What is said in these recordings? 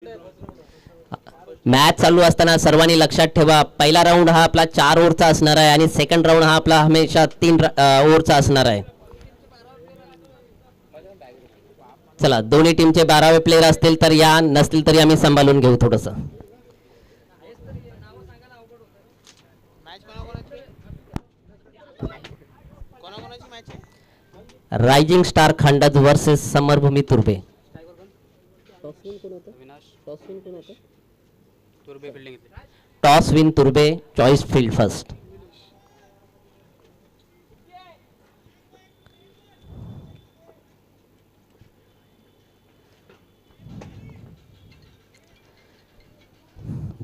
Match चालू असताना सर्वांनी लक्षात ठेवा, पहिला राऊंड हा आपला 4 ओव्हरचा असणार आहे आणि सेकंड राऊंड हा आपला हमेशा 3 ओव्हरचा असणार आहे. चला, दोन्ही टीमचे 12वे प्लेयर असतील तर या, नसतील तरी आम्ही सांभाळून घेऊ थोडंसं. Rising star Khandaj versus Samarbhumi Turbe. Toss win Turbe, choice field first.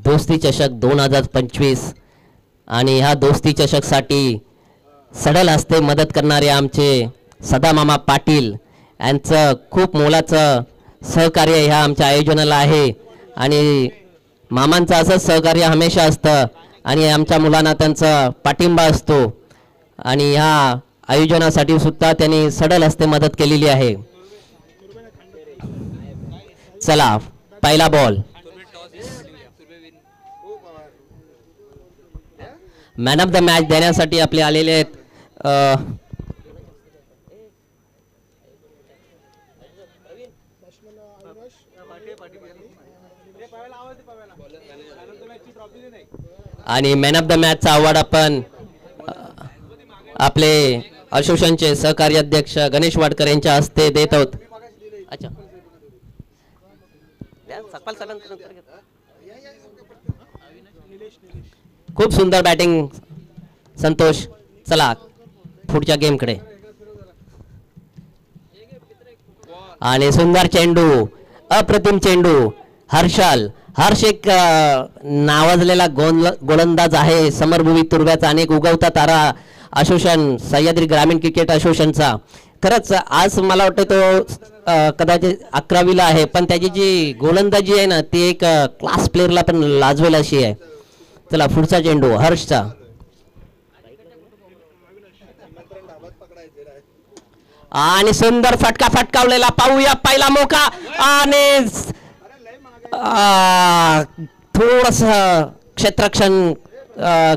दोस्ती चषक 2025 आणि ह्या दोस्ती चषकसाठी सडल हस्ते मदत करणारे आमचे सदामामा पाटील यांचं खूप मोलाचं सहकार्य ह्या आमच्या आयोजनाला आहे आणि मामांचं असंच सहकार्य हमेशा असतं आणि आमच्या मुलांना त्यांचा पाठिंबा असतो आणि ह्या आयोजनासाठी सुद्धा त्यांनी सडल हस्ते मदत केलेली आहे. चला, पहिला ball. Man of the match देण्यासाठी आपले आलेले आहेत आणि मॅन ऑफ द मॅचचा अवॉर्ड आपण आपले असोसिएशनचे सहकारी अध्यक्ष गणेश वाडकर यांच्या हस्ते देत आहोत. अच्छा, खूप सुंदर बॅटिंग संतोष. चला पुढच्या गेमकडे. आणि सुंदर चेंडू, अप्रतिम चेंडू. हर्ष एक नावाजलेला गोलंदाज आहे समरभूमी तुर्ब्याचा, अनेक उगवता तारा असोसिएशन, सह्याद्री ग्रामीण क्रिकेट असोसिएशनचा. खरंच आज मला वाटतं तो कदाचित 11वीला आहे, पण त्याची जी गोलंदाजी आहे ना ती एक क्लास प्लेअरला पण लाजवेल अशी आहे. चला पुढचा चेंडू हर्षचा. आणि सुंदर फटका फटकावलेला, पाहूया पहिला मोका. आणि थोडस क्षेत्ररक्षण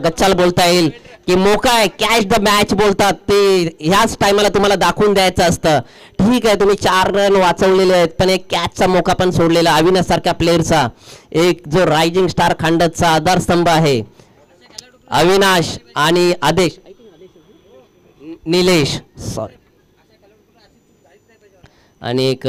गच्चाल बोलता येईल की मोका आहे, कॅच द मॅच बोलतात ते ह्याच टायमाला तुम्हाला दाखवून द्यायचं असतं. ठीक आहे, तुम्ही 4 रन वाचवलेले आहेत, पण एक कॅचचा मोका पण सोडलेला अविनाश सारख्या प्लेअरचा, एक जो रायझिंग स्टार खंडचा आधारस्तंभ आहे अविनाश आणि आदेश निलेश सॉरी. आणि एक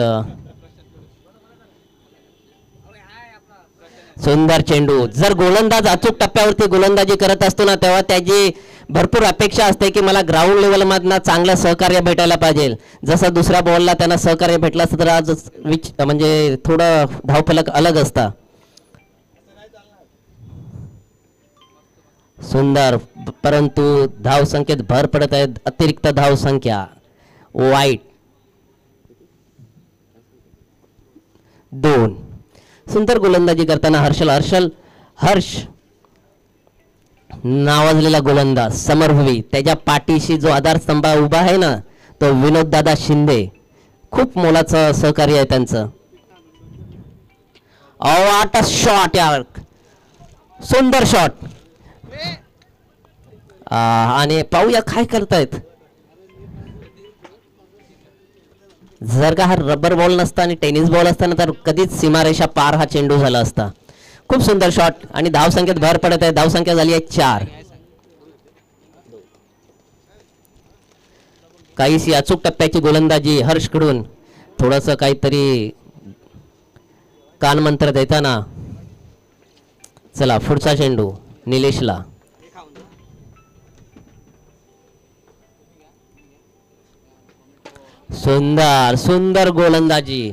सुंदर चेंडू. जर गोलंदाज अचूक टप्प्यावरती गोलंदाजी करत असतो ना तेव्हा त्याची भरपूर अपेक्षा असते की मला ग्राउंड लेवल मधनं चांगलं सहकार्य भेटायला पाहिजे. जसं दुसऱ्या बॉलला त्यांना सहकार्य भेटलं असतं तर आज म्हणजे थोडं धावफलक अलग असता. सुंदर, परंतु धाव संख्येत भर पडत आहे, अतिरिक्त धाव संख्या. वाईट 2. सुंदर गोलंदाजी करताना हर्ष नावाजलेला गोलंदाज समरभूमी, त्याच्या पाठीशी जो आधारस्तंभ उभा आहे ना तो विनोद दादा शिंदे, खूप मोलाचं सहकार्य आहे त्यांचं. व्हॉट अ शॉट यार, सुंदर शॉट. आणि पाहूया काय करतायत. जर का हा रबर बॉल नसता आणि टेनिस बॉल असता ना तर कधीच सीमारेषा पार हा चेंडू झाला असता. खूप सुंदर शॉट आणि धाव संख्येत भर पडत आहे. धाव संख्या झाली आहे 4. काहीशी अचूक टप्प्याची गोलंदाजी हर्षकडून, थोडंसं काहीतरी कानमंत्र देताना. चला पुढचा चेंडू निलेशला. सुंदर गोलंदाजी.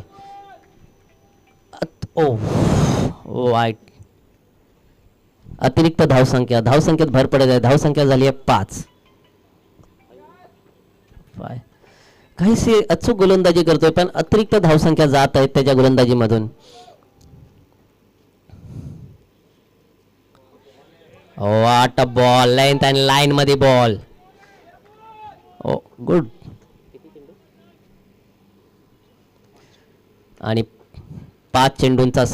वाईट. अतिरिक्त धावसंख्येत भर पडत आहे. धावसंख्या झाली आहे 5. काहीशी अचूक गोलंदाजी करतोय पण अतिरिक्त धावसंख्या जात आहेत त्याच्या गोलंदाजीमधून. What a ball, length and line मध्ये बॉल. गुड. आणि 5 चेंडूंचा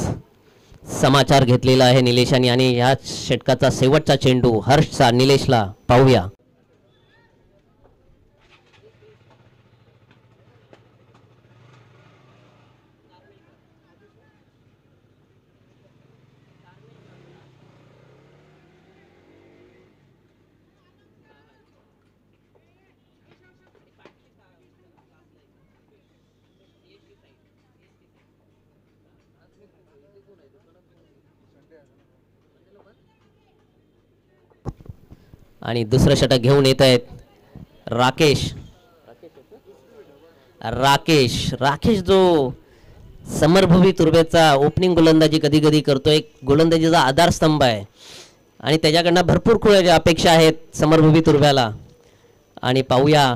समाचार घेतलेला आहे निलेशाने आणि या षटकाचा शेवटचा चेंडू हर्षचा निलेशला पाहूया. आणि दुसरं षटक घेऊन येत आहेत राकेश. राकेश जो समरभूमी तुर्भेचा ओपनिंग गोलंदाजी कधी कधी करतोय, गोलंदाजीचा आधारस्तंभ आहे आणि त्याच्याकडनं भरपूर अपेक्षा आहेत समरभूमी तुर्भ्याला. आणि पाहूया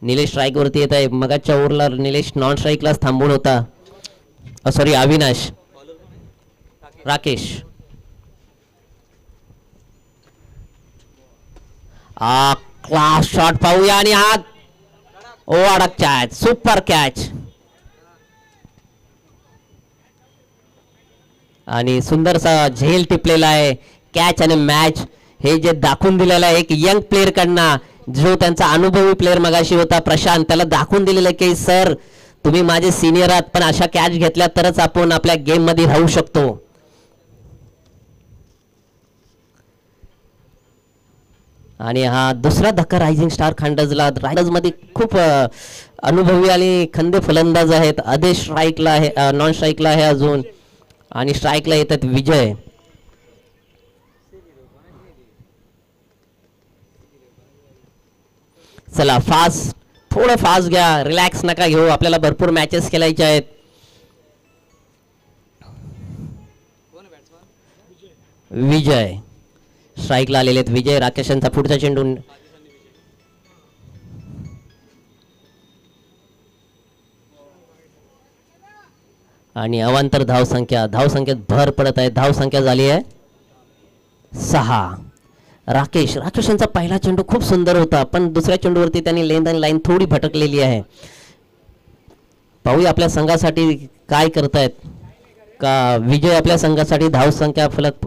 निलेश स्ट्राईकवरती येत आहे. मगाच्या ओव्हरला निलेश नॉन स्ट्राईकलाच थांबून होता. Sorry Avinash. Rakesh class shot पाहूया आणि हा अडक कॅच, सुपर कॅच आणि सुंदरसा झेल टिपलेला आहे. कॅच आणि मॅच हे जे दाखवून दिलेलं आहे एक यंग प्लेअर कडनं, जो त्यांचा अनुभवी प्लेअर मगाशी होता प्रशांत, त्याला दाखवून दिलेलं आहे की सर तुम्ही माझे सिनियर आहात पण अशा कॅच घेतल्या तरच आपण आपल्या गेम मध्ये राहू शकतो. आणि हा दुसरा धक्का रायझिंग स्टार खंडजला. रायझिंग मध्ये खूप अनुभवी आणि खंदे फलंदाज आहेत. आदेश स्ट्राईकला आहे, नॉन स्ट्राईकला आहे अजून, आणि स्ट्राईकला येतात विजय. चला फास्ट, थोडं फास्ट घ्या, रिलॅक्स नका घेऊ, आपल्याला भरपूर मॅचेस खेळायचे आहेत. विजय स्ट्राईकला आलेले आहेत. विजय राकेशांचा पुढचा चेंडू आणि अवांतर धावसंख्येत भर पडत आहे. धावसंख्या झाली आहे 6. राकेशांचा पहिला चेंडू खूप सुंदर होता पण दुसऱ्या चेंडूवरती त्यांनी लेंथ आणि लाईन थोडी भटकलेली आहे. पाहूया आपल्या संघासाठी काय करतायत का विजय. आपल्या संघासाठी धावसंख्या फलक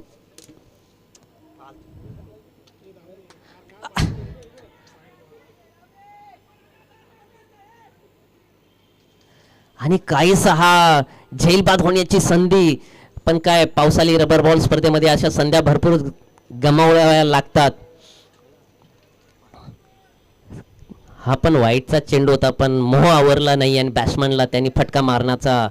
आणि काहीसा हा झेलबाद होण्याची संधी, पण काय पावसाळी रबर बॉल स्पर्धेमध्ये अशा संध्या भरपूर गमावाव्या लागतात. हा पण वाईटचा चेंडू होता पण मोह आवरला नाही आणि बॅट्समनला त्यांनी फटका मारण्याचा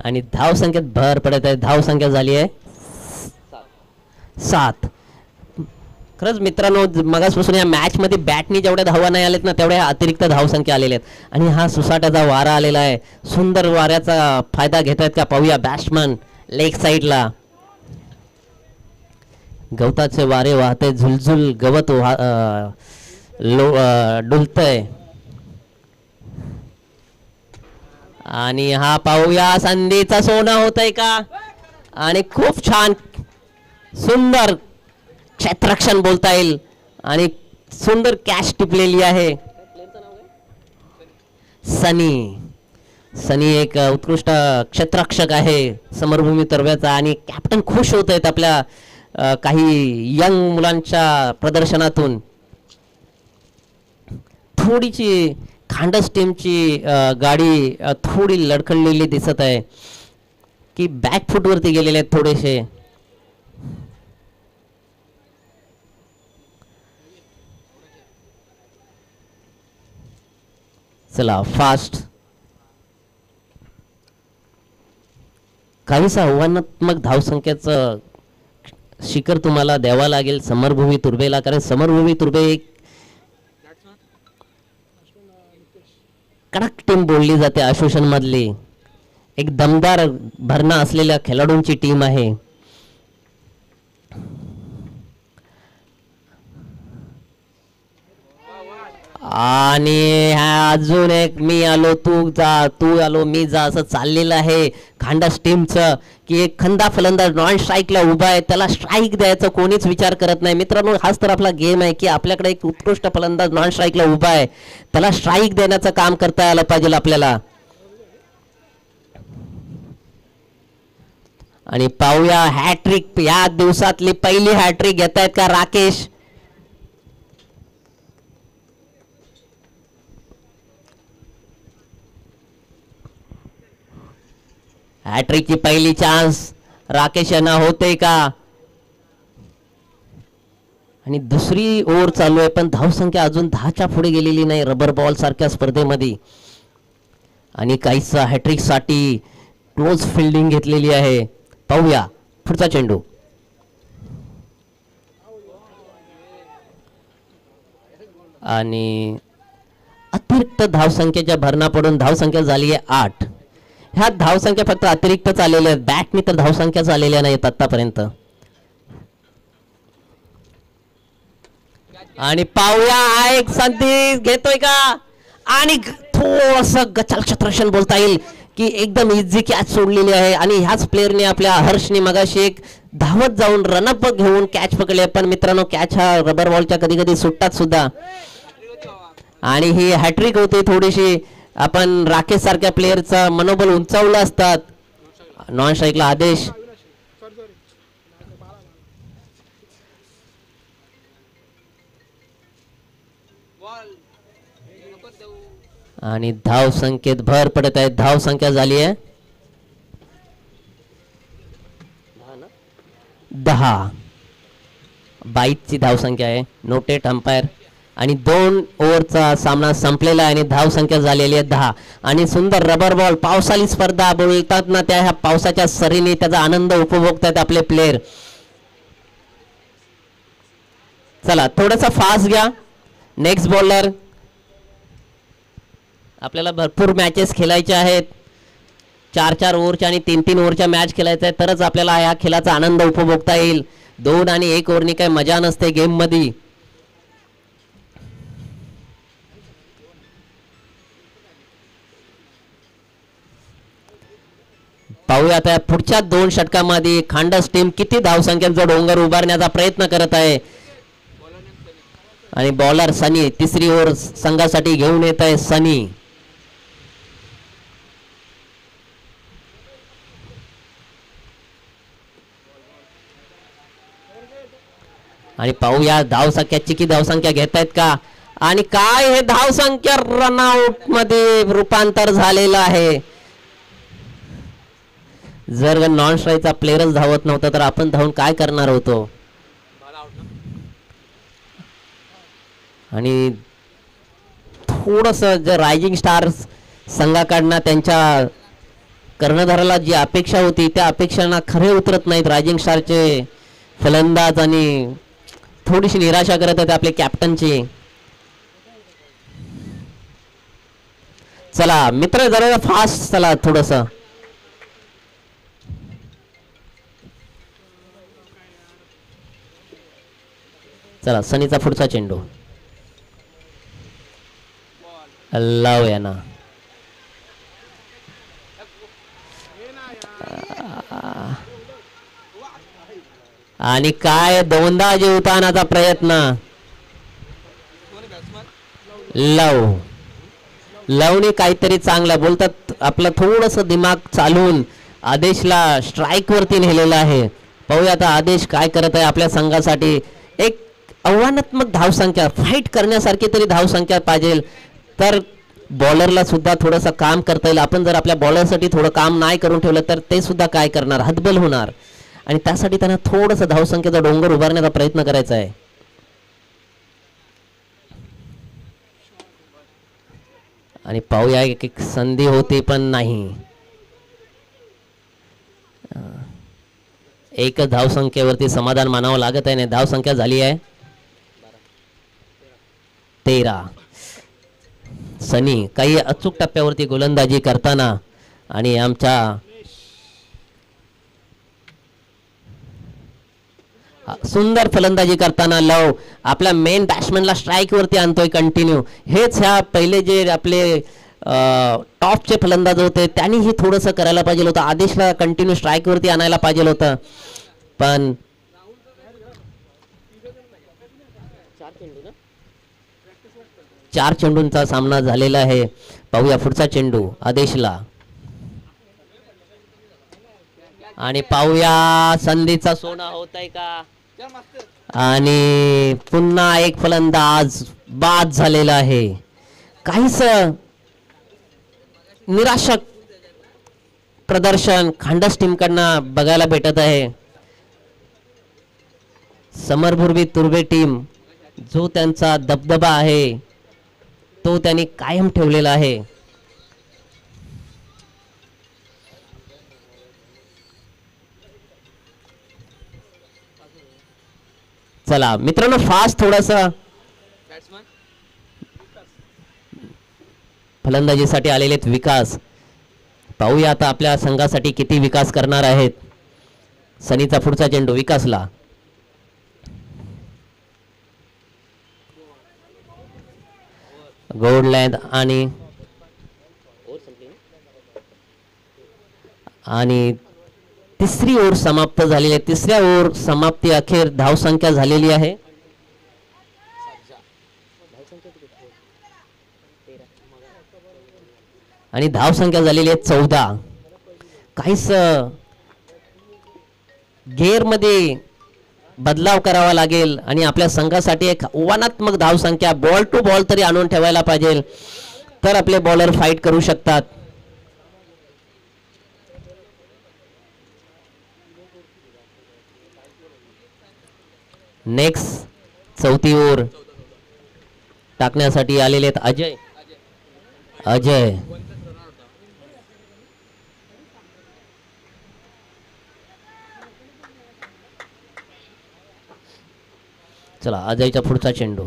आणि धावसंख्येत भर पडत आहे. धावसंख्या झाली आहे 7. खरंच मित्रांनो मगासपासून या मॅच मध्ये बॅटनी जेवढ्या धावा नाही आलेत ना तेवढ्या अतिरिक्त धावसंख्या आलेल्या आहेत. आणि हा सुसाट्याचा वारा आलेला आहे. सुंदर वाऱ्याचा फायदा घेत आहेत का पाहूया. बॅट्समन लेग साईडला, गवताचे वारे वाहते, झुलझुल गवत डुलतय. आणि हा पाहूया संधीचा सोना होतय का. आणि खूप छान सुंदर क्षेत्ररक्षण बोलता येईल आणि सुंदर कॅच टिपलेली आहे. सनी एक उत्कृष्ट क्षेत्ररक्षक आहे समरभूमी तुर्भ्याचा आणि कॅप्टन खुश होत आहेत आपल्या काही यंग मुलांच्या प्रदर्शनातून. थोडीची खांडस टीमची गाडी थोडी लडखडलेली दिसत आहे की बॅक फुटवरती गेलेले आहेत थोडेसे. चला फास्ट, काहीसा आव्हानात्मक धावसंख्येचं शिखर तुम्हाला द्यावा लागेल समरभूमी तुर्भेला, कारण समरभूमी तुर्भे एक कडक टीम बोलली जाते. असोसिएशन मधली एक दमदार भरणा असलेल्या खेळाडूंची टीम आहे. आणि अजून एक मी आलो तू जा, तू आलो मी जा, असं चाललेलं आहे खांडास टीमचं. की एक खंदा फलंदाज नॉन स्ट्राईकला उभा आहे, त्याला स्ट्राईक द्यायचा कोणीच विचार करत नाही. मित्रांनो, हाच तर आपला गेम आहे की आपल्याकडे एक उत्कृष्ट फलंदाज नॉन स्ट्राईकला उभा आहे, त्याला स्ट्राईक देण्याचं काम करता यायला पाहिजे आपल्याला. आणि पाहूया हॅट्रिक या दिवसातली पहिली हॅट्रिक घेत आहेत का राकेश. हॅट्रिकची पहिली चान्स राकेश यांना होते का. आणि दुसरी ओव्हर चालू आहे पण धावसंख्या अजून 10च्या पुढे गेलेली नाही रबर बॉल सारख्या स्पर्धेमध्ये. आणि काहीच हॅट्रिक साठी क्लोज फिल्डिंग घेतलेली आहे. पाहूया पुढचा चेंडू. आणि अतिरिक्त धावसंख्येच्या भरणा पडून धावसंख्या झाली आहे 8. ह्या धावसंख्या फक्त अतिरिक्तच आलेल्या आहेत, बॅटनी तर धावसंख्याच आलेल्या नाहीत आतापर्यंत. आणि पाहूया एक संधी घेतोय का. आणि थोडस गचाल क्षेत्ररक्षण बोलता येईल की एकदम इझी कॅच सोडलेली आहे. आणि ह्याच प्लेअरने आपल्या हर्षने मगाशी एक धावत जाऊन रनअप घेऊन कॅच पकडले. पण मित्रांनो, कॅच हा रबर बॉलच्या कधी कधी सुटतात सुद्धा. आणि ही हॅट्रिक होते थोडीशी. आपण राकेश सारख्या प्लेअरचा मनोबल उंचावलं असतात. नॉन स्ट्राईकला आदेश. आणि धाव संख्येत भर पडत आहे. धाव संख्या झाली आहे 10. 22ची धाव संख्या आहे. Noted umpire. आणि 2 ओव्हरचा सामना संपलेला आहे आणि धाव संख्या झालेली आहे 10. आणि सुंदर रबर बॉल पावसाळी स्पर्धा बोलतात ना, त्या ह्या पावसाच्या सरीने त्याचा आनंद उपभोगतात आपले प्लेयर. चला थोडासा फास्ट घ्या. Next bowler. आपल्याला भरपूर मॅचेस खेळायचे आहेत. 4-4 ओव्हरच्या आणि 3-3 ओव्हरच्या मॅच खेळायच्या आहेत, तरच आपल्याला या खेळाचा आनंद उपभोगता येईल. 2 आणि 1 ओव्हरनी काही मजा नसते गेम मध्ये. पाहूया आता पुढच्या 2 षटकामध्ये खांडस टीम किती धावसंख्येचा डोंगर उभारण्याचा प्रयत्न करत आहे. आणि बॉलर सनी तिसरी ओव्हर संघासाठी घेऊन येत आहे. सनी. आणि पाहूया धावसंख्याची की धावसंख्या घेत आहेत का. आणि काय हे धावसंख्या रनआउट मध्ये रूपांतर झालेलं आहे. जर नॉन स्ट्राईकचा प्लेअरच धावत नव्हता तर आपण धावून काय करणार होतो. आणि थोडस जे रायझिंग स्टार्स संघाकडनं त्यांच्या कर्णधाराला जी अपेक्षा होती त्या अपेक्षांना खरे उतरत नाहीत रायझिंग स्टारचे फलंदाज. आणि थोडीशी निराशा करत आहेत आपले कॅप्टनची. चला मित्र जरा फास्ट चला थोडस. चला सनीचा पुढचा चेंडू. लाव यांना. आणि काय दोनदा जीवतानाचा प्रयत्न. लवने काहीतरी चांगलं बोलतात आपलं थोडस दिमाग चालून आदेशला स्ट्राईक वरती नेलेलं आहे. पाहूया आता आदेश काय करत आहे आपल्या संघासाठी. एक आव्हानात्मक धावसंख्या फाईट करण्यासारखी तरी धावसंख्या पाहिजे, तर बॉलरला सुद्धा थोडंसं काम करता येईल. आपण जर आपल्या बॉलरसाठी थोडं काम नाही करून ठेवलं तर ते सुद्धा काय करणार, हतबल होणार. आणि त्यासाठी त्यांना थोडंसं धावसंख्येचा डोंगर उभारण्याचा प्रयत्न करायचा आहे. आणि पाहूया एक एक संधी होती पण नाही. एक धावसंख्येवरती समाधान मानावं लागत आहे. धावसंख्या झाली आहे 13. सनी काही अचूक टप्प्यावरती गोलंदाजी करताना आणि आमच्या सुंदर फलंदाजी करताना लव आपल्या मेन बॅट्समॅनला स्ट्राईक वरती आणतोय कंटिन्यू. हेच ह्या पहिले जे आपले टॉपचे फलंदाज होते त्यांनीही थोडंसं करायला पाहिजे होतं. आदेशला कंटिन्यू स्ट्राईक वरती आणायला पाहिजे होतं, पण चार चेंडूंचा सामना झालेला आहे. पाहूया पुढचा चेंडू आदेशला, आणि पाहूया संधीचा सोना होत आहे का, आणि पुन्हा एक फलंदाज बाद झालेला आहे. काहीच निराशक प्रदर्शन खांडस टीमकडनं बघायला भेटत आहे. समरभूर्वी तुर्बे टीम जो त्यांचा दबदबा आहे तो त्यांनी कायम ठेवलेला आहे. चला मित्रांनो, फास्ट थोडासा फलंदाजीसाठी आलेले विकास. पाहूया आता आपल्या संघासाठी किती विकास करणार आहेत. सनीचा पुढचा चेंडू विकासला, गोड लेंथ आणि तिसरी ओव्हर समाप्त झालेली आहे. तिसऱ्या ओव्हर समाप्ती अखेर धावसंख्या झालेली आहे. आणि धावसंख्या झालेली आहे 14. काहीच गेअर मध्ये बदलाव करावा लागेल आणि आपल्या संघासाठी एक आव्हानात्मक धावसंख्या बॉल टू बॉल तरी आणून ठेवायला पाहिजे, तर आपले बॉलर फाईट करू शकतात. नेक्स्ट चौथी ओव्हर टाकण्यासाठी आलेले आहेत अजय. चला अजयचा पुढचा चेंडू,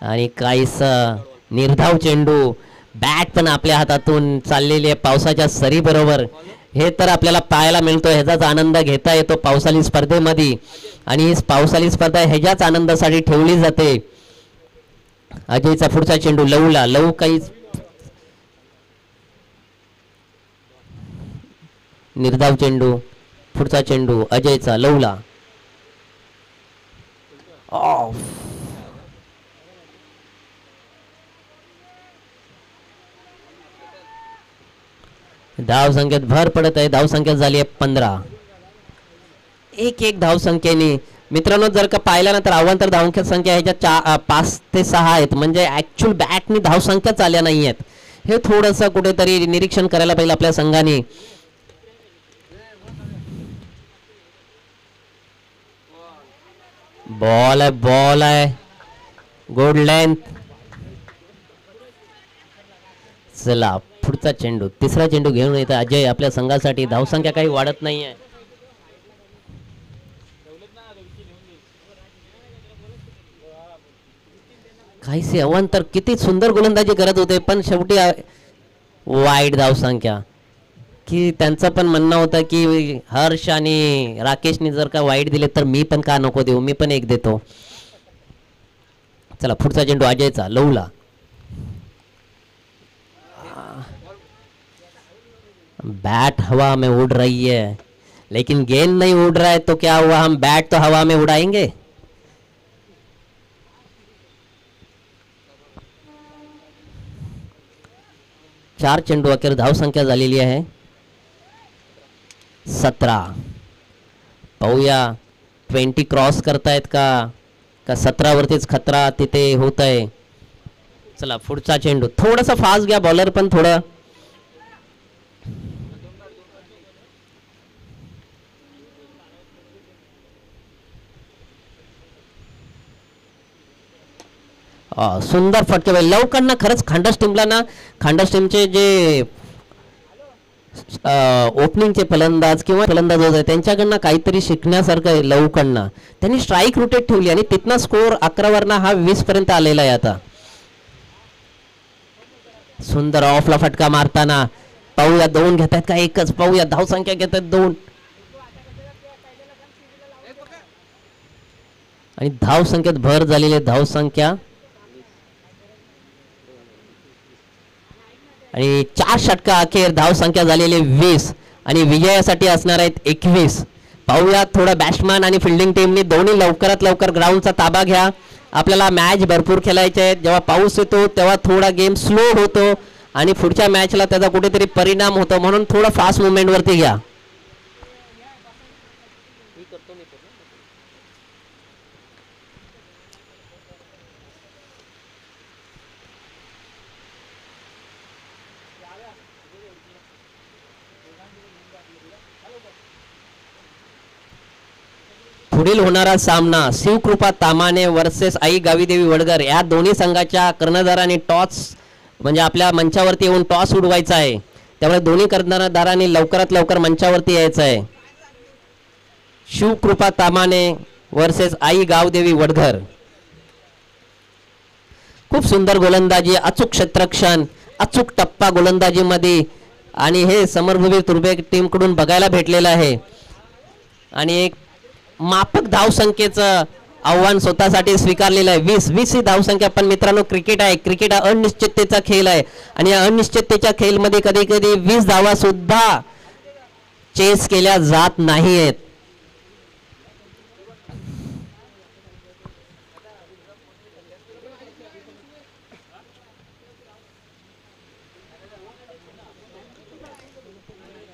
आणि काहीच निर्धाव चेंडू. बॅट पण आपल्या हातातून चाललेली आहे पावसाच्या सरी बरोबर. हे तर आपल्याला पाहायला मिळतो, ह्याचाच आनंद घेता येतो पावसाळी स्पर्धेमध्ये, आणि ही पावसाळी स्पर्धा ह्याच्याच आनंदासाठी ठेवली जाते. अजयचा पुढचा चेंडू लवला, लव काहीच निर्धाव चेंडू. पुढचा चेंडू अजयचा लवला, ऑफ. धावसंख्येत भर पडत आहे. धावसंख्या झाली आहे 15. एक धावसंख्येने मित्रांनो जर का पाहिलं ना तर अवांतर धावसंख्या ह्याच्या 5 ते 6 आहेत, म्हणजे ऍक्च्युअल बॅटनी धावसंख्याच आल्या नाही आहेत. हे थोडंसं कुठेतरी निरीक्षण करायला पाहिजे आपल्या संघाने. बॉल आहे गुड लेंथ. चला पुढचा चेंडू, तिसरा चेंडू घेऊन येतो अजय आपल्या संघासाठी. धावसंख्या काही वाढत नाहीये. काहीसे अवांतर किती सुंदर गोलंदाजी करत होते, पण शेवटी वाईट धावसंख्या. की त्यांचं पण म्हणणं होतं की हर्ष आणि राकेशने जर का वाईट दिले तर मी पण का नको देऊ, मी पण एक देतो. चला पुढचा चेंडू अजयचा लवला, बैट हवा में उड़ रही है लेकिन गेंद नहीं उड़ रहा है, तो क्या हुआ, हम बैट तो हवा में उड़ाएंगे. चार चेंडू अखेर धावसंख्या झालेली आहे 17. पाहूया 20 क्रॉस करतायत का 17 वरतीच खतरा तिथे होत आहे. चला पुढचा चेंडू, थोडासा फास्ट घ्या बॉलर पण थोडं. सुंदर फटके लवकर खरंच खांडस टीमला ना, खांडस टीमचे जे ओपनिंगचे फलंदाज किंवा फलंदाज होते त्यांच्याकडनं काहीतरी शिकण्यासारखं आहे. लवकडनं त्यांनी स्ट्राईक रोटेट ठेवली आणि तिथनं स्कोर 11 वरनं हा 20 पर्यंत आलेला आहे. आता सुंदर ऑफला फटका मारताना पाहूया 2 घेत आहेत का एकच, पाहूया धावसंख्या घेत आहेत 2 आणि धावसंख्येत भर झालेली आहे. धावसंख्या आणि 4 षटका अखेर धावसंख्या झालेली 20 आणि विजयासाठी असणार आहेत 21. पाहूया थोडं बॅट्समॅन आणि फिल्डिंग टीमनी दोन्ही लवकरात लवकर ग्राउंडचा ताबा घ्या. आपल्याला मॅच भरपूर खेळायचे आहेत. जेव्हा पाऊस येतो तेव्हा थोडा गेम स्लो होतो आणि पुढच्या मॅचला त्याचा कुठेतरी परिणाम होतो, म्हणून थोडं फास्ट मुवमेंट वरती घ्या. पुढील होणारा सामना शिवकृपा तामाणे वर्सेस आई गावीदेवी वडगर या दोन्ही संघाच्या कर्णधारांनी टॉस म्हणजे आपल्या मंचावरती येऊन टॉस उडवायचा आहे. त्यामुळे दोन्ही कर्णधारांनी लवकरात लवकर मंचावरती यायचं आहे. शिवकृपा तामाणे वर्सेस आई गावदेवी वडगर. खूप सुंदर गोलंदाजी, अचूक क्षेत्ररक्षण, अचूक टप्पा गोलंदाजीमध्ये आणि हे समरभूमी तुर्बे टीम कडून बघायला भेटलेलं आहे. आणि एक माफक धावसंख्येचं आव्हान स्वतःसाठी स्वीकारलेलं आहे. 20 ही धावसंख्या. पण मित्रांनो क्रिकेट आहे, क्रिकेट हा अनिश्चिततेचा खेळ आहे आणि या अनिश्चिततेच्या खेळमध्ये कधी कधी 20 धावा सुद्धा चेस केल्या जात नाहीयेत.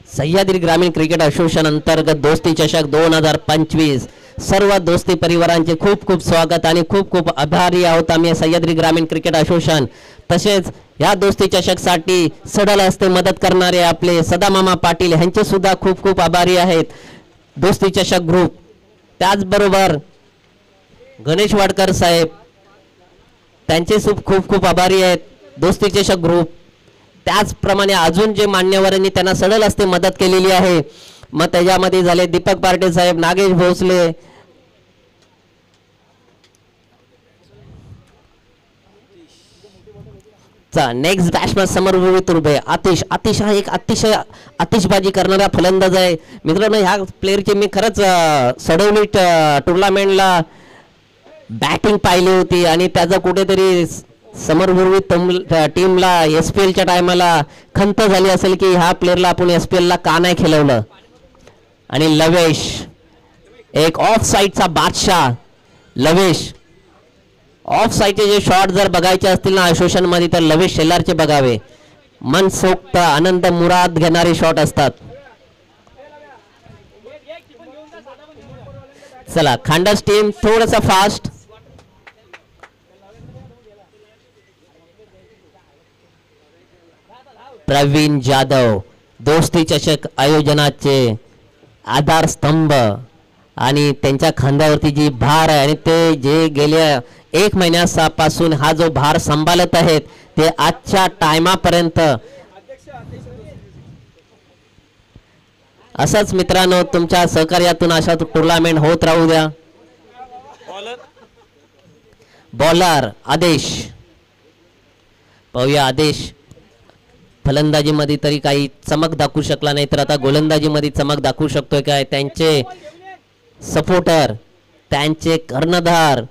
सह्याद्री ग्रामीण क्रिकेट असोसिएशन अंतर्गत दोस्ती चषक 2025 सर्व दोस्ती परिवारांचे खूप खूप स्वागत आणि खूप खूप आभारी आहोत आम्ही सह्याद्री ग्रामीण क्रिकेट असोसिएशन. तसेच या दोस्ती चषक साठी सडल हस्ते मदत करणारे आपले सदामामा पाटील यांचे सुद्धा खूप खूप आभारी आहेत दोस्ती चषक ग्रुप. त्याचबरोबर गणेश वाडकर साहेब त्यांचे खूप खूप आभारी आहेत दोस्ती चषक ग्रुप. त्याचप्रमाणे अजून जे मान्यवरांनी त्यांना सडल हस्ते मदत केलेली आहे, मग त्याच्यामध्ये झाले दीपक पार्टे साहेब, नागेश भोसले, नेक्स्ट बॅट्समॅन समरभूमी तुर्बे आतिश हा एक अतिशय आतिषबाजी करणारा फलंदाज आहे. मित्रांनो ह्या प्लेअरची मी खरंच सडवली टुर्नामेंटला बॅटिंग पाहिली होती आणि त्याचा कुठेतरी समरभूमी टीमला SPLच्या टायमाला खंत झाली असेल की ह्या प्लेअरला आपण SPLला का नाही खेळवलं. आणि लवेश एक ऑफ साईडचा बादशाह. लवेश ऑफ साईडचे जे शॉट जर बघायचे असतील ना असोसिएशन मध्ये तर लवेश शेलारचे बघावे. मनसोक्त आनंद मुराद घेणारे शॉट असतात. चला खांडस टीम थोडंसं फास्ट. प्रवीण जाधव दोस्ती चषक आयोजनाचे आधारस्तंभ आणि त्यांच्या खांद्यावरती जी भार आहे आणि ते जे गेल्या 1 महिन्यापासून हा जो भार सांभाळत आहेत ते आजच्या टाइमापर्यंत असंच मित्रांनो तुमच्या सहकार्यातून अशा टुर्नामेंट होत राहू द्या. बॉलर आदेश. पाहूया आदेश फलंदाजीमध्ये तरी काही चमक दाखवू शकला नाही तर आता गोलंदाजीमध्ये चमक दाखवू शकतोय काय. त्यांचे सपोर्टर त्यांचे कर्णधार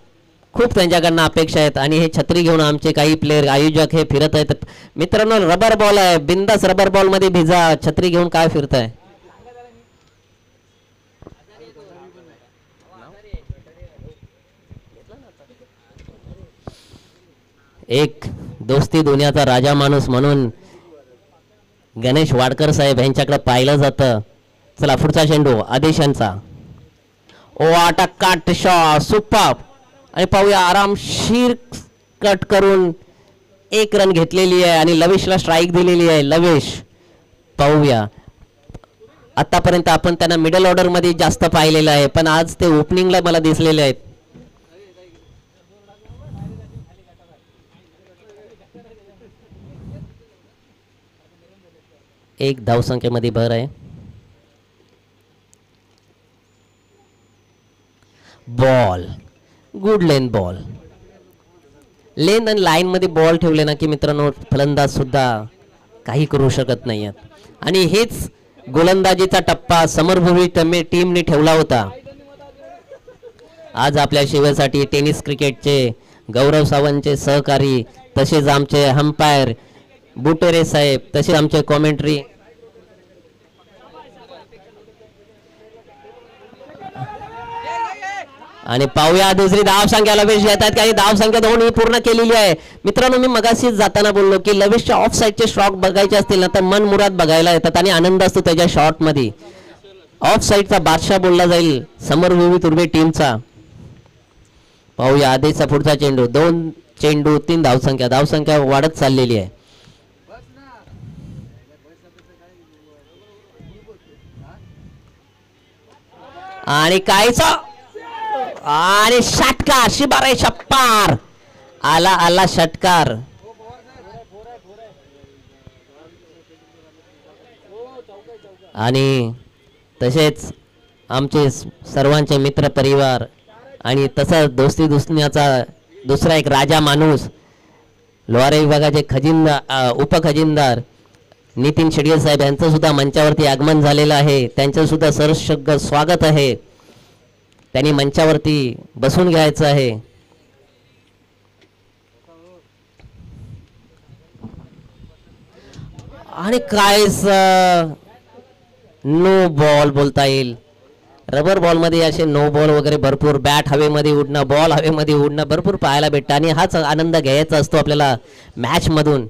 खूप त्यांच्याकडनं अपेक्षा आहेत आणि हे छत्री घेऊन आमचे काही प्लेयर आयोजक हे फिरत आहेत. मित्रांनो रबर बॉल आहे, बिंदास रबर बॉल मध्ये भिजा, छत्री घेऊन काय फिरताय. एक दोस्ती दुनियाचा राजा माणूस म्हणून गणेश वाडकर साहेब यांच्याकडे पाहिलं जातं. चला पुढचा चेंडू आदेशांचा. ओ आटा काट शॉट सुपर आणि पाहूया आरामशीर कट करून 1 रन घेतलेली आहे आणि लवेशला स्ट्राईक दिलेली आहे. लवेश पाहूया आतापर्यंत आपण त्यांना मिडल ऑर्डर मध्ये जास्त पाहिलेलं आहे पण आज ते ओपनिंगला मला दिसलेले आहेत. एक धावसंख्येमध्ये भर आहे. बॉल गुड लेन बॉल. लेन आणि लाईन मध्ये बॉल ठेवले ना की मित्रांनो फलंदाज सुद्धा काही करू शकत नाही आहेत आणि हेच गोलंदाजीचा टप्पा समरभूमी टीमने ठेवला होता. आज आपल्या शिवेसाठी टेनिस क्रिकेटचे गौरव सावंतचे सहकारी, तसेच आमचे अंपायर बुटेरे साहेब, तसेच आमचे कॉमेंट्री आणि पाहूया दुसरी धाव संख्या लवेश घेतात काही धाव संख्या दोन्ही पूर्ण केलेली आहे. मित्रांनो, मी मगाशी जाताना बोललो की लवेशच्या ऑफ साईडचे शॉट बघायचे असतील ना तर मन मुराद बघायला येतात आणि आनंद असतो त्याच्या शॉट मध्ये. ऑफ साईडचा बादशाह बोलला जाईल समरभूमी तुर्भे टीमचा. पाहूया आदेशचा पुढचा चेंडू, 2 चेंडू 3 धावसंख्या वाढत चाललेली आहे. आणि कायचा आणि षटकार, शिबारे छप्पार, आला षटकार. आणि तसेच आमचे सर्वांचे मित्र परिवार आणि तसंच दोस्ती दुसण्याचा दुसरा एक राजा माणूस लोहारे विभागाचे उपखजिनदार नितीन शेडगे साहेब यांचं सुद्धा मंचावरती आगमन झालेलं आहे. त्यांचं सुद्धा सहर्ष स्वागत आहे. त्यांनी मंचावरती बसून घ्यायचं आहे. आणि काय नो बॉल बोलता येईल. रबर बॉल मध्ये असे नो बॉल वगैरे भरपूर, बॅट हवेमध्ये उडणं, बॉल हवेमध्ये उडणं भरपूर पाहायला भेटतं आणि हाच आनंद घ्यायचा असतो आपल्याला मॅच मधून.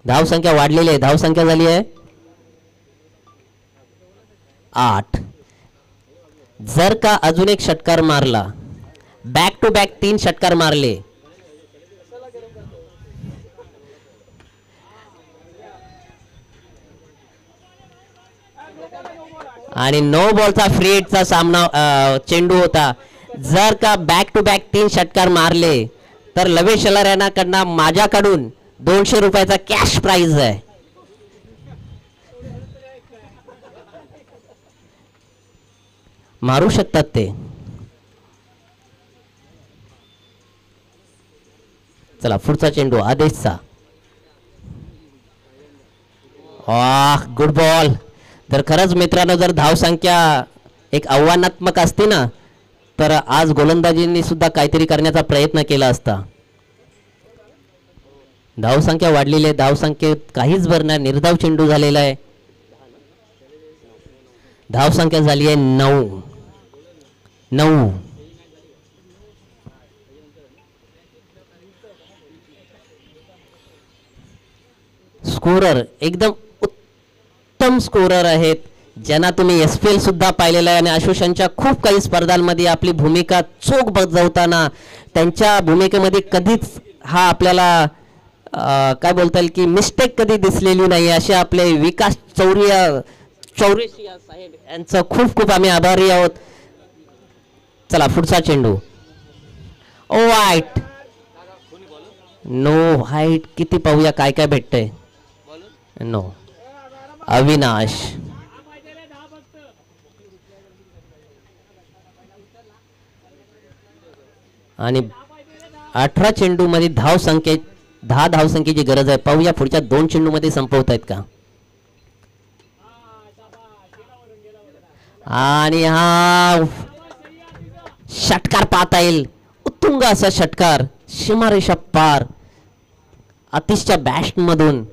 धावसंख्या वाढलेली आहे, धावसंख्या झाली आहे 8. जर का अजून एक षटकार मारला, बॅक टू बॅक 3 षटकार मारले आणि नो बॉलचा फ्री हिटचा सामना चेंडू होता. जर का बॅक टू बॅक 3 षटकार मारले तर लवेश यांना माझ्याकडून 200 रुपयाचा कॅश प्राइज आहे. मारू शकतात ते. चला पुढचा चेंडू आदेशचा. Good ball. तर खरंच मित्रांनो, जर धावसंख्या एक आव्हानात्मक असते ना तर आज गोलंदाजींनी सुद्धा काहीतरी करण्याचा प्रयत्न केला असता. धावसंख्या वाढलेली आहे, धावसंख्येत काहीच भरणार, निर्धाव चेंडू झालेला आहे. धावसंख्या झाली आहे 9. स्कोरर एकदम उत्तम स्कोरर आहेत, ज्यांना तुम्ही SPL सुद्धा पाहिलेला आहे आणि आशुषांच्या खूप काही स्पर्धांमध्ये आपली भूमिका चोख बजावताना त्यांच्या भूमिकेमध्ये कधीच हा आपल्याला काय बोलता येईल की मिस्टेक कधी दिसलेली नाही. असे आपले विकास चौरेशिया साहेब यांचं खूप खूप आम्ही आभारी आहोत. चला पुढचा चेंडू. वाईट, नो व्हाईट. किती पाहूया काय काय भेटतंय. नो. अविनाश आणि 18 चेंडू मध्ये 10 धावसंख्येची गरज आहे. पाहूया पुढच्या 2 चेंडू मध्ये संपवत आहेत का. आणि हा षटकार पाहता येईल, उत्तुंग असा षटकार, सीमारेषा पार. आतिशच्या बॅट मधून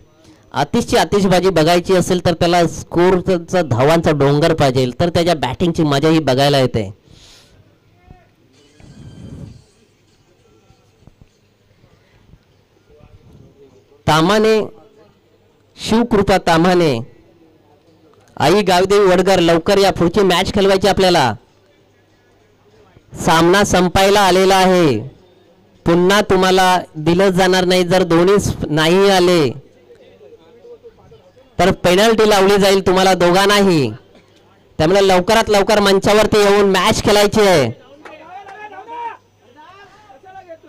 आतिशची आतिशबाजी बघायची असेल तर त्याला स्कोरचा धावांचा डोंगर पाहिजे, तर त्याच्या बॅटिंगची मजा ही बघायला येते. तामाने, शिवकृपा तामाने, आई गावदेवी वडगर, लवकर या, पुढची मॅच खेळवायची आपल्याला. सामना संपायला आलेला आहे, पुन्हा तुम्हाला दिलं जाणार नाही. जर दोन्ही नाही आले तर पेनल्टी लावली जाईल तुम्हाला दोघांनाही. त्यामुळे लवकरात लवकर मंचावरती येऊन मॅच खेळायची आहे.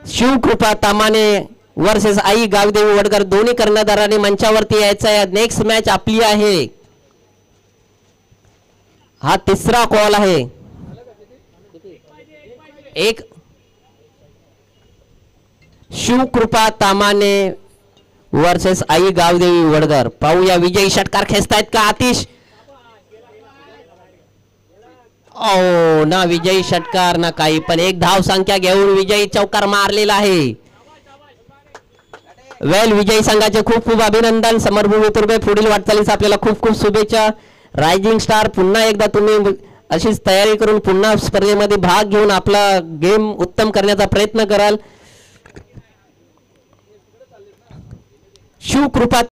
शिवकृपा तामाने वर्सेस आई गावदेवी वडगर, दोन्ही कर्णधारांनी मंचावरती यायचं आहे. नेक्स्ट मॅच आपली आहे. हा 3रा कॉल आहे. एक शिवकृपा तामाने वर्सेस आई गावदेवी वडगर. पाहूया विजयी षटकार खेचतायत का आतिश. ओ ना विजयी षटकार ना काही, पण एक धाव संख्या घेऊन विजयी चौकार मारलेला आहे. वेल विजयी संघाचे खूप खूप अभिनंदन. समरभूमी तुर्बे पुढील वाटचालीस आपल्याला खूप खूप शुभेच्छा. रायझिंग स्टार पुन्हा एकदा तुम्ही अशीच तयारी करून पुन्हा स्पर्धेमध्ये भाग घेऊन आपला गेम उत्तम करण्याचा प्रयत्न कराल. शिवकृपा